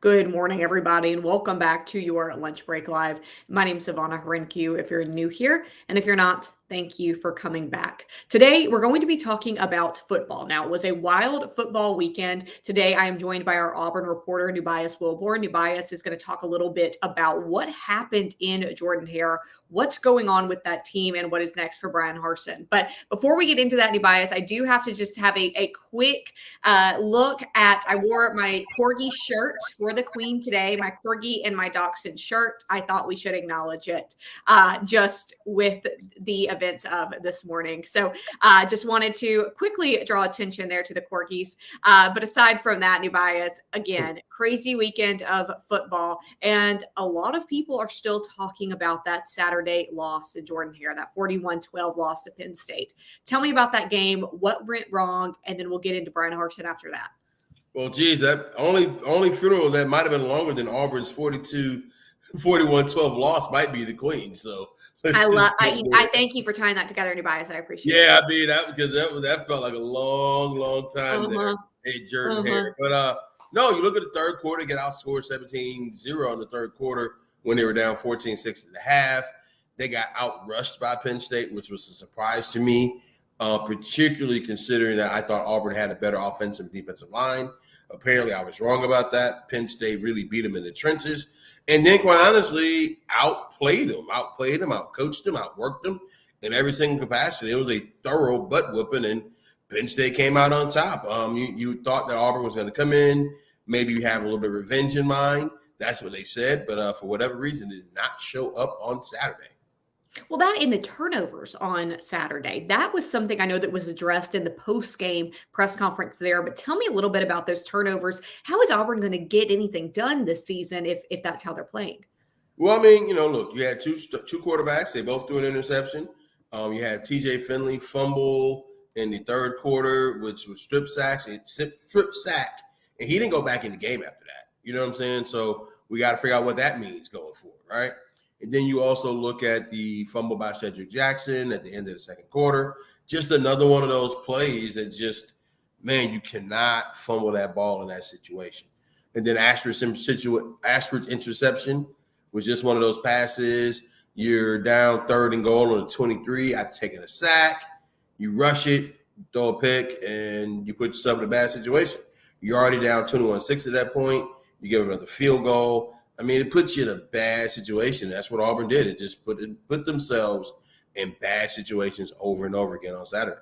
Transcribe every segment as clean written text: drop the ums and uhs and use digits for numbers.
Good morning, everybody, and welcome back to your Lunch Break Live. My name is Ivana Hrenkyu if you're new here, and if you're not, thank you for coming back. Today, we're going to be talking about football. Now, it was a wild football weekend. Today, I am joined by our Auburn reporter, Nubyjas Wilborn. Nubyjas is going to talk a little bit about what happened in Jordan-Hare, what's going on with that team, and what is next for Bryan Harsin. But before we get into that, Nubyjas, I do have to just have a quick look at, I wore my Corgi shirt for the Queen today, my Corgi and my Dachshund shirt. I thought we should acknowledge it just with the events of this morning. So just wanted to quickly draw attention there to the Corgis. But aside from that, Nubyjas, again, crazy weekend of football. And a lot of people are still talking about that Saturday loss to Jordan-Hare, that 41-12 loss to Penn State. Tell me about that game, what went wrong, and then we'll get into Bryan Harsin after that. Well, geez, that only funeral that might have been longer than Auburn's 41-12 loss might be the Queen. So I thank you for tying that together, Nubyjas. I appreciate it. Yeah, I mean that felt like a long time there at Jordan-Hare. But no, you look at the third quarter, get outscored 17-0 in the third quarter when they were down 14-6 at the half. They got outrushed by Penn State, which was a surprise to me, particularly considering that I thought Auburn had a better offensive and defensive line. Apparently, I was wrong about that. Penn State really beat them in the trenches. And then, quite honestly, outplayed them, outcoached them, outworked them in every single capacity. It was a thorough butt whooping, and Penn State came out on top. You thought that Auburn was going to come in, maybe you have a little bit of revenge in mind. That's what they said. But for whatever reason, it did not show up on Saturday. Well, that in the turnovers on Saturday, that was something I know that was addressed in the post-game press conference there. But tell me a little bit about those turnovers. How is Auburn going to get anything done this season if that's how they're playing? Well, I mean, look, you had two quarterbacks. They both threw an interception. You had TJ Finley fumble in the third quarter, which was strip sack, and he didn't go back in the game after that. You know what I'm saying? So we got to figure out what that means going forward, right? And then you also look at the fumble by Cedric Jackson at the end of the second quarter. Just another one of those plays that you cannot fumble that ball in that situation. And then Ashford's interception was just one of those passes. You're down 3rd and goal on the 23 after taking a sack. You rush it, throw a pick, and you put yourself in a bad situation. You're already down 21-6 at that point. You give another field goal. I mean, it puts you in a bad situation. That's what Auburn did. It just put themselves in bad situations over and over again on Saturday.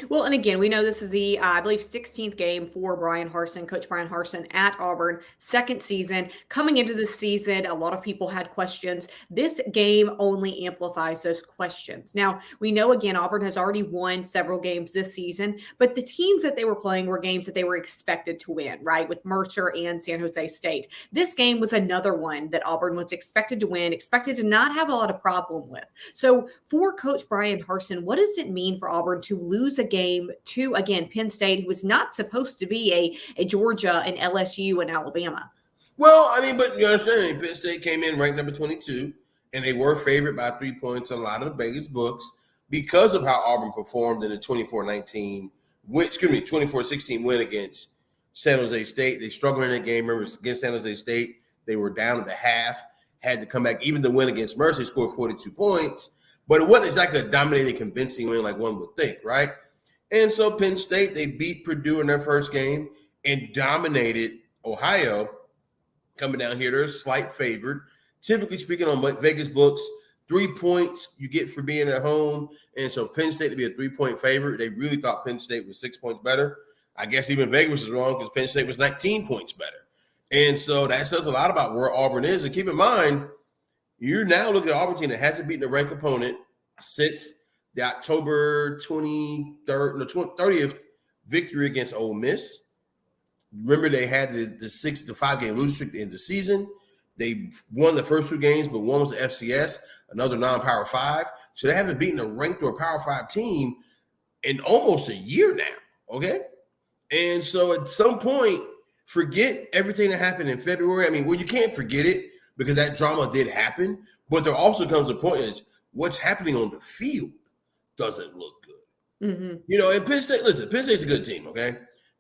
Well, and again, we know this is the, I believe, 16th game for Bryan Harsin, Coach Bryan Harsin at Auburn, second season. Coming into this season, a lot of people had questions. This game only amplifies those questions. Now, we know, again, Auburn has already won several games this season, but the teams that they were playing were games that they were expected to win, right, with Mercer and San Jose State. This game was another one that Auburn was expected to win, expected to not have a lot of problem with. So for Coach Bryan Harsin, what does it mean for Auburn to lose a game to, again, Penn State, who was not supposed to be a Georgia and LSU and Alabama? Well, I mean, but you understand, Penn State came in ranked number 22, and they were favored by 3 points on a lot of the Vegas books because of how Auburn performed in the 24-16 win against San Jose State. They struggled in that game. Remember, against San Jose State, they were down at the half, had to come back. Even the win against Mercer, they scored 42 points. But it wasn't exactly a dominating, convincing win like one would think, right? And so Penn State, they beat Purdue in their first game and dominated Ohio. Coming down here, they're a slight favored. Typically speaking, on Vegas books, 3 points you get for being at home. And so Penn State to be a 3-point favorite, they really thought Penn State was 6 points better. I guess even Vegas was wrong because Penn State was 19 points better. And so that says a lot about where Auburn is. And keep in mind, you're now looking at Auburn team that hasn't beaten a ranked opponent since the October 30th victory against Ole Miss. Remember, they had the 5-game losing streak at the end of the season. They won the first 2 games, but one was the FCS, another non-Power 5. So they haven't beaten a ranked or a Power 5 team in almost a year now, okay? And so at some point, forget everything that happened in February. I mean, well, you can't forget it because that drama did happen. But there also comes a point is what's happening on the field doesn't look good. Mm-hmm. And Penn State, listen, Penn State's a good team, okay?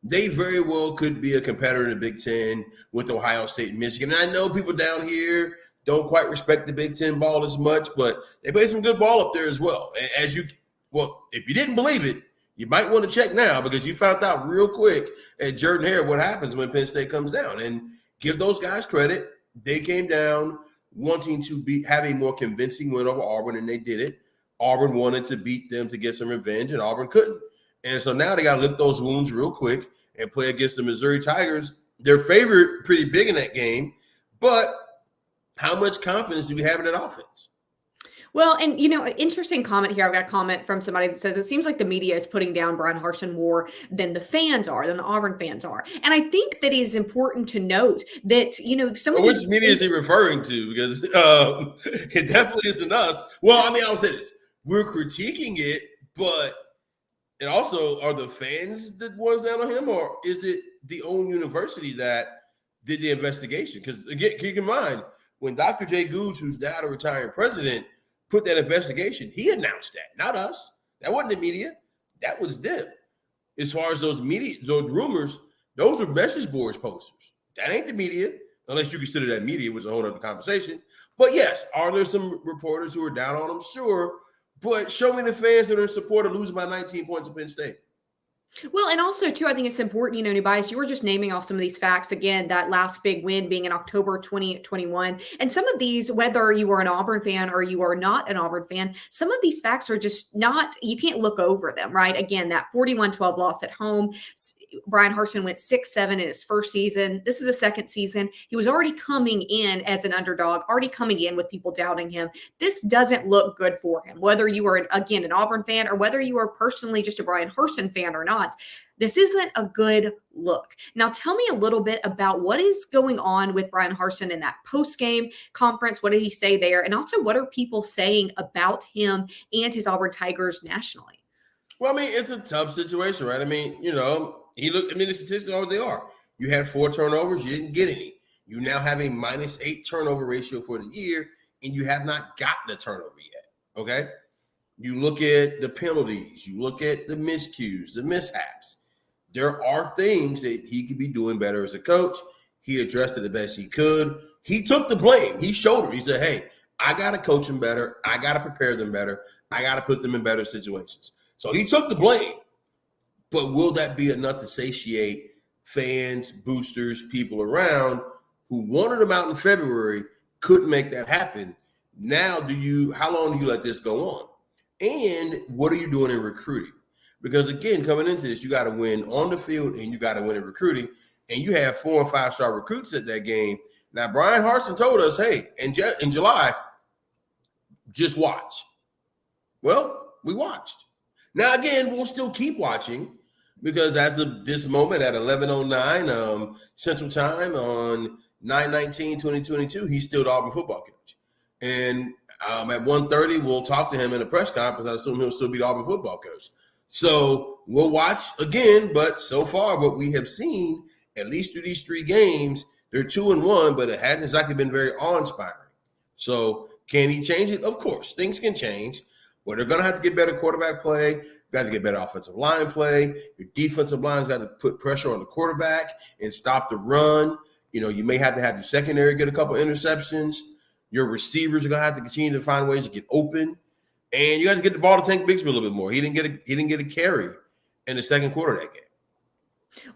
they very well could be a competitor in the Big Ten with Ohio State and Michigan. And I know people down here don't quite respect the Big Ten ball as much, but they play some good ball up there as well. If you didn't believe it, you might want to check now because you found out real quick at Jordan-Hare what happens when Penn State comes down. And give those guys credit. They came down wanting to have a more convincing win over Auburn, and they did it. Auburn wanted to beat them to get some revenge, and Auburn couldn't. And so now they got to lick those wounds real quick and play against the Missouri Tigers. They're favored pretty big in that game, but how much confidence do we have in that offense? Well, and, interesting comment here. I've got a comment from somebody that says it seems like the media is putting down Bryan Harsin more than the fans are, than the Auburn fans are. And I think that it is important to note that, some of which media is he referring to? Because it definitely isn't us. Well, I'll say this. We're critiquing it, but and also, are the fans the ones down on him, or is it the own university that did the investigation? Because, again, keep in mind, when Dr. Jay Goose, who's now the retiring president, put that investigation, he announced that, not us. That wasn't the media. That was them. As far as those rumors, those are message boards posters. That ain't the media, unless you consider that media, which is a whole other conversation. But yes, are there some reporters who are down on them? Sure. But show me the fans that are in support of losing by 19 points at Penn State. Well, and also, too, I think it's important, Nubyjas, you were just naming off some of these facts. Again, that last big win being in October 2021. And some of these, whether you are an Auburn fan or you are not an Auburn fan, some of these facts are just not, you can't look over them, right? Again, that 41-12 loss at home. Bryan Harsin went 6-7 in his first season. This is a second season. He was already coming in as an underdog, already coming in with people doubting him. This doesn't look good for him, whether you are, again, an Auburn fan or whether you are personally just a Bryan Harsin fan or not. This isn't a good look. Now, tell me a little bit about what is going on with Bryan Harsin in that post-game conference. What did he say there? And also, what are people saying about him and his Auburn Tigers nationally? Well, it's a tough situation, right? The statistics are what they are. You had 4 turnovers. You didn't get any. You now have a -8 turnover ratio for the year, and you have not gotten a turnover yet, okay? You look at the penalties. You look at the miscues, the mishaps. There are things that he could be doing better as a coach. He addressed it the best he could. He took the blame. He showed it. He said, hey, I got to coach them better. I got to prepare them better. I got to put them in better situations. So he took the blame. But will that be enough to satiate fans, boosters, people around who wanted him out in February, couldn't make that happen? Now, how long do you let this go on? And what are you doing in recruiting? Because, again, coming into this, you got to win on the field and you got to win in recruiting. And you have 4 and 5-star recruits at that game. Now, Bryan Harsin told us, hey, in July, just watch. Well, we watched. Now, again, we'll still keep watching because as of this moment at 11:09 Central Time on 9/19/2022, he's still the Auburn football coach. And at 1:30, we'll talk to him in a press conference. I assume he'll still be the Auburn football coach. So we'll watch again, but so far what we have seen, at least through these 3 games, they're 2-1, but it hasn't exactly been very awe-inspiring. So can he change it? Of course, things can change, but they're going to have to get better quarterback play. You got to get better offensive line play. Your defensive line's got to put pressure on the quarterback and stop the run. You may have to have your secondary get a couple interceptions. Your receivers are going to have to continue to find ways to get open. And you got to get the ball to Tank Bigsby a little bit more. He didn't get a carry in the second quarter of that game.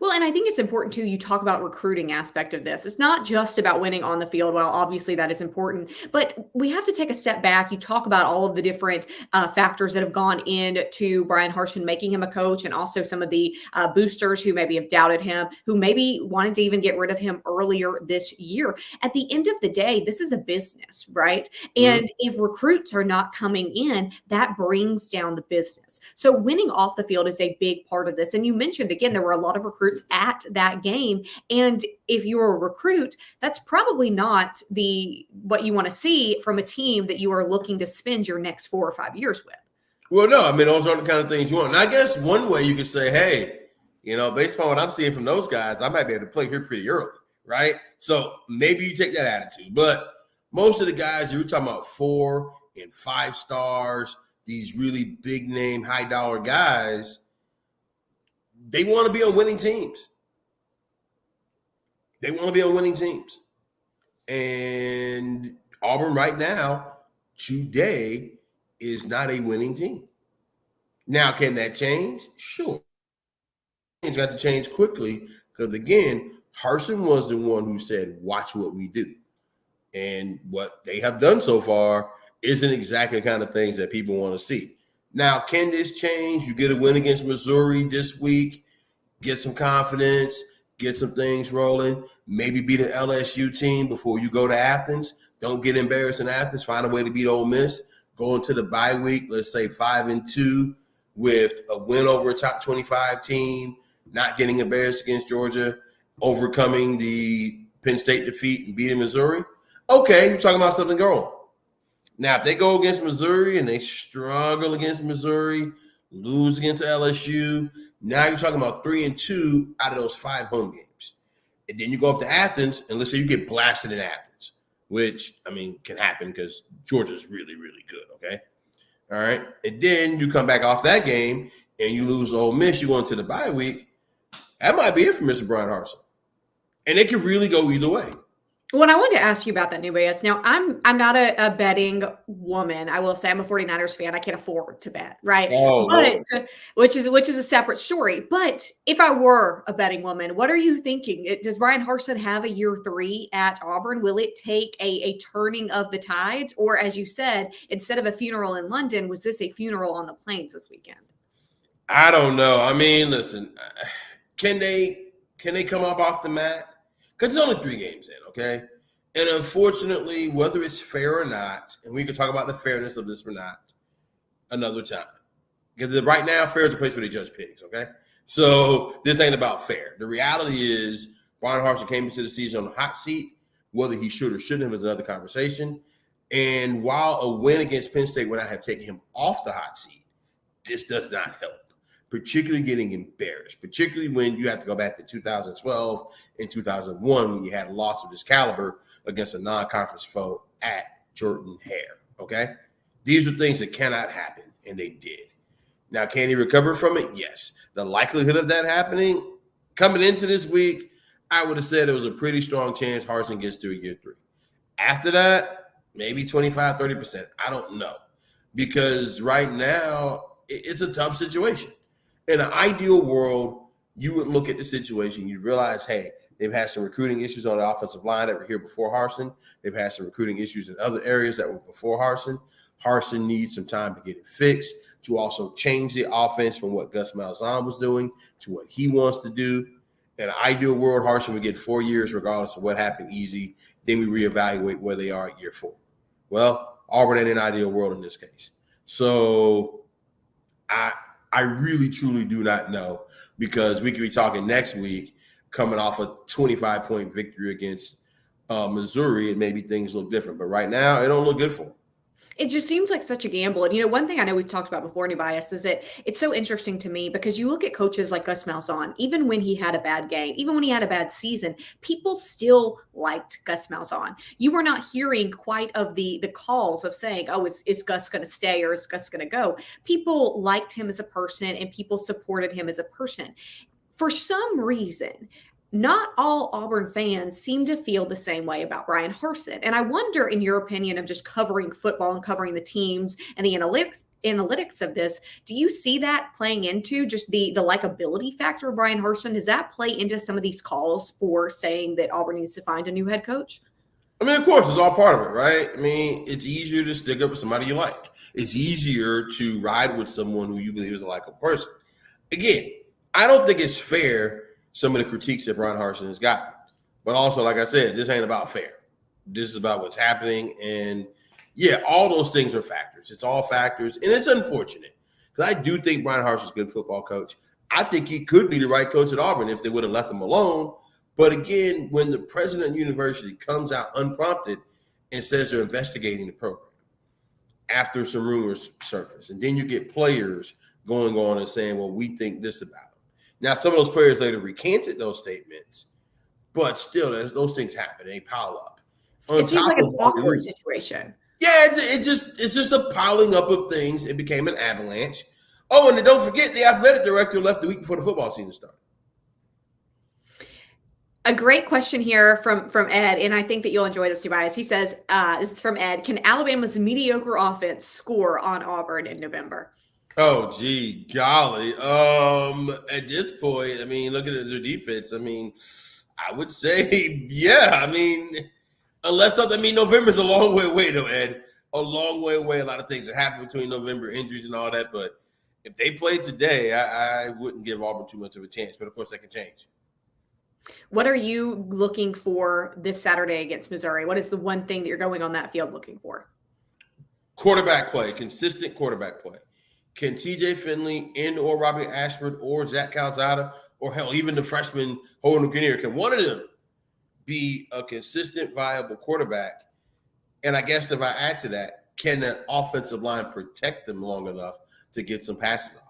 Well, and I think it's important too, you talk about recruiting aspect of this. It's not just about winning on the field. While obviously that is important, but we have to take a step back. You talk about all of the different factors that have gone into Bryan Harsin making him a coach, and also some of the boosters who maybe have doubted him, who maybe wanted to even get rid of him earlier this year. At the end of the day, this is a business, right? And if recruits are not coming in, that brings down the business. So winning off the field is a big part of this. And you mentioned, again, there were a lot of recruits at that game. And if you're a recruit, that's probably not what you want to see from a team that you are looking to spend your next 4 or 5 years with. Well, no, those aren't the kind of things you want. And I guess one way you could say, hey, based upon what I'm seeing from those guys, I might be able to play here pretty early, right? So maybe you take that attitude. But most of the guys, you're talking about 4 and 5 stars, these really big name, high dollar guys, They want to be on winning teams. They want to be on winning teams. And Auburn right now, today, is not a winning team. Now, can that change? Sure. It's got to change quickly because, again, Harsin was the one who said, watch what we do. And what they have done so far isn't exactly the kind of things that people want to see. Now, can this change? You get a win against Missouri this week, get some confidence, get some things rolling, maybe beat an LSU team before you go to Athens. Don't get embarrassed in Athens. Find a way to beat Ole Miss. Go into the bye week, let's say 5-2 with a win over a top 25 team, not getting embarrassed against Georgia, overcoming the Penn State defeat and beating Missouri. Okay, you're talking about something going. Now, if they go against Missouri and they struggle against Missouri, lose against LSU, now you're talking about 3-2 out of those 5 home games. And then you go up to Athens, and let's say you get blasted in Athens, which, I mean, can happen because Georgia's really, really good, okay? All right? And then you come back off that game, and you lose Ole Miss, you go into the bye week. That might be it for Mr. Bryan Harsin. And it could really go either way. Well, I wanted to ask you about that, Nubyjas. Now, I'm not a betting woman. I will say I'm a 49ers fan. I can't afford to bet, right? Which is a separate story. But if I were a betting woman, what are you thinking? Does Bryan Harsin have a year 3 at Auburn? Will it take a turning of the tides? Or as you said, instead of a funeral in London, was this a funeral on the plains this weekend? I don't know. I mean, listen, can they come up off the mat? Because it's only 3 games in, okay? And unfortunately, whether it's fair or not, and we can talk about the fairness of this or not another time. Because right now, fair is a place where they judge pigs, okay? So this ain't about fair. The reality is Bryan Harsin came into the season on the hot seat. Whether he should or shouldn't have is another conversation. And while a win against Penn State would not have taken him off the hot seat, this does not help. Particularly getting embarrassed, particularly when you have to go back to 2012 and 2001 when you had a loss of this caliber against a non-conference foe at Jordan-Hare, okay? These are things that cannot happen, and they did. Now, can he recover from it? Yes. The likelihood of that happening coming into this week, I would have said it was a pretty strong chance Harsin gets to a year 3. After that, maybe 25, 30%. I don't know. Because right now, it's a tough situation. In an ideal world, you would look at the situation, you realize, hey, they've had some recruiting issues on the offensive line that were here before Harsin. They've had some recruiting issues in other areas that were before Harsin. Harsin needs some time to get it fixed, to also change the offense from what Gus Malzahn was doing to what he wants to do. In an ideal world, Harsin would get 4 years regardless of what happened easy. Then we reevaluate where they are at year 4. Well, Auburn ain't an ideal world in this case. So I really, truly do not know, because we could be talking next week coming off a 25-point victory against Missouri, and maybe things look different. But right now, it don't look good for them. It just seems like such a gamble. And, one thing I know we've talked about before, Nubyjas, is that it's so interesting to me because you look at coaches like Gus Malzahn, even when he had a bad game, even when he had a bad season, people still liked Gus Malzahn. You were not hearing quite of the calls of saying, oh, is Gus going to stay or is Gus going to go? People liked him as a person and people supported him as a person. For some reason, not all Auburn fans seem to feel the same way about Bryan Harsin. And I wonder, in your opinion, of just covering football and covering the teams and the analytics of this, do you see that playing into just the likability factor of Bryan Harsin? Does that play into some of these calls for saying that Auburn needs to find a new head coach? I mean, of course, it's all part of it, right? I mean, it's easier to stick up with somebody you like. It's easier to ride with someone who you believe is a likable person. Again, I don't think it's fair, some of the critiques that Bryan Harsin has gotten. But also, like I said, this ain't about fair. This is about what's happening. And, yeah, all those things are factors. It's all factors. And it's unfortunate because I do think Bryan Harsin's a good football coach. I think he could be the right coach at Auburn if they would have left him alone. But, again, when the president of the university comes out unprompted and says they're investigating the program after some rumors surface, and then you get players going on and saying, well, we think this about him. Now, some of those players later recanted those statements, but still, those things happen. They pile up. It seems like an awkward situation. Yeah, it's just a piling up of things. It became an avalanche. Oh, and then don't forget the athletic director left the week before the football season started. A great question here from Ed, and I think that you'll enjoy this, Nubyjas. He says, this is from Ed, can Alabama's mediocre offense score on Auburn in November? Oh, gee, golly. At this point, I mean, looking at their defense, I mean, I would say, yeah. I mean, unless something, I mean, November's a long way away, though, Ed. A long way away. A lot of things that happen between November, injuries and all that. But if they played today, I wouldn't give Auburn too much of a chance. But of course, that can change. What are you looking for this Saturday against Missouri? What is the one thing that you're going on that field looking for? Quarterback play, consistent quarterback play. Can TJ Finley and or Robbie Ashford or Zach Calzada or hell, even the freshman Holden Kinnear, can one of them be a consistent, viable quarterback? And I guess if I add to that, can the offensive line protect them long enough to get some passes off?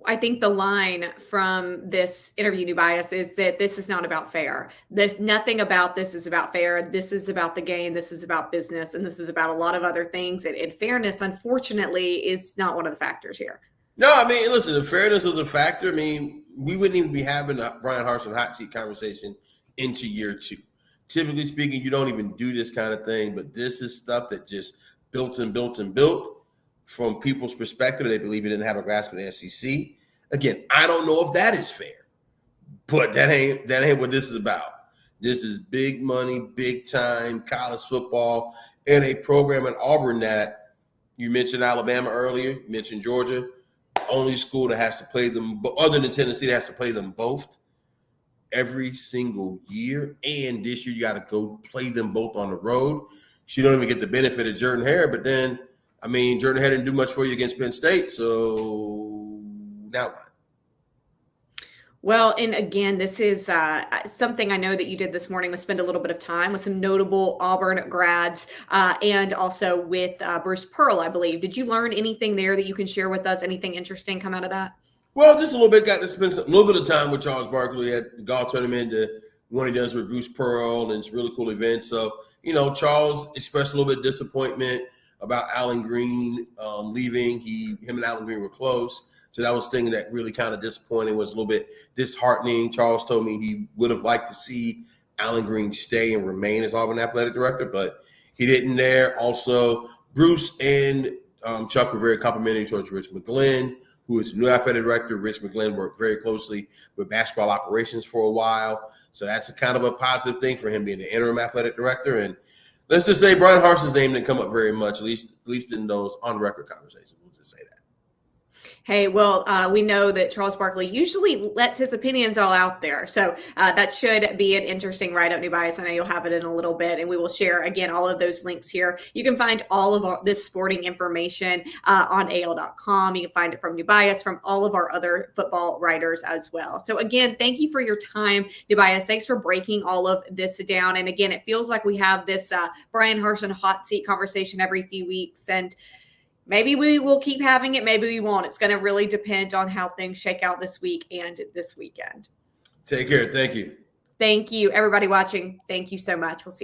I think the line from this interview, Nubyjas, is that this is not about fair. Nothing about this is about fair. This is about the game. This is about business, and this is about a lot of other things. And fairness, unfortunately, is not one of the factors here. No, I mean, listen, if fairness was a factor, I mean, we wouldn't even be having a Bryan Harsin hot seat conversation into year 2. Typically speaking, you don't even do this kind of thing, but this is stuff that just built and built and built. From people's perspective, they believe he didn't have a grasp of the SEC. Again, I don't know if that is fair, but that ain't what this is about. This is big money, big time college football, and a program at Auburn that you mentioned Alabama earlier, you mentioned Georgia, only school that has to play them, other than Tennessee, that has to play them both every single year. And this year, you got to go play them both on the road. So you don't even get the benefit of Jordan-Hare, but then, I mean, Jordan-Hare didn't do much for you against Penn State, so now what? Well, and again, this is something I know that you did this morning was spend a little bit of time with some notable Auburn grads and also with Bruce Pearl, I believe. Did you learn anything there that you can share with us? Anything interesting come out of that? Well, just a little bit. Got to spend a little bit of time with Charles Barkley at the golf tournament, the one he does with Bruce Pearl, and it's a really cool event. So, you know, Charles expressed a little bit of disappointment about Allen Green leaving. Him and Allen Green were close. So that was the thing that really kind of disappointing, was a little bit disheartening. Charles told me he would have liked to see Allen Green stay and remain as Auburn athletic director, but he didn't there. Also, Bruce and Chuck were very complimentary towards Rich McGlynn, who is the new athletic director. Rich McGlynn worked very closely with basketball operations for a while. So that's a kind of a positive thing for him being the interim athletic director. And let's just say Bryan Harsin's name didn't come up very much, at least in those on-record conversations. We'll just say that. Hey, well, we know that Charles Barkley usually lets his opinions all out there. So that should be an interesting write-up, Nubyjas. I know you'll have it in a little bit, and we will share, again, all of those links here. You can find all of this sporting information on AL.com. You can find it from Nubyjas, from all of our other football writers as well. So, again, thank you for your time, Nubyjas. Thanks for breaking all of this down. And, again, it feels like we have this Bryan Harsin hot seat conversation every few weeks, and maybe we will keep having it. Maybe we won't. It's going to really depend on how things shake out this week and this weekend. Take care. Thank you. Thank you, everybody watching. Thank you so much. We'll see you.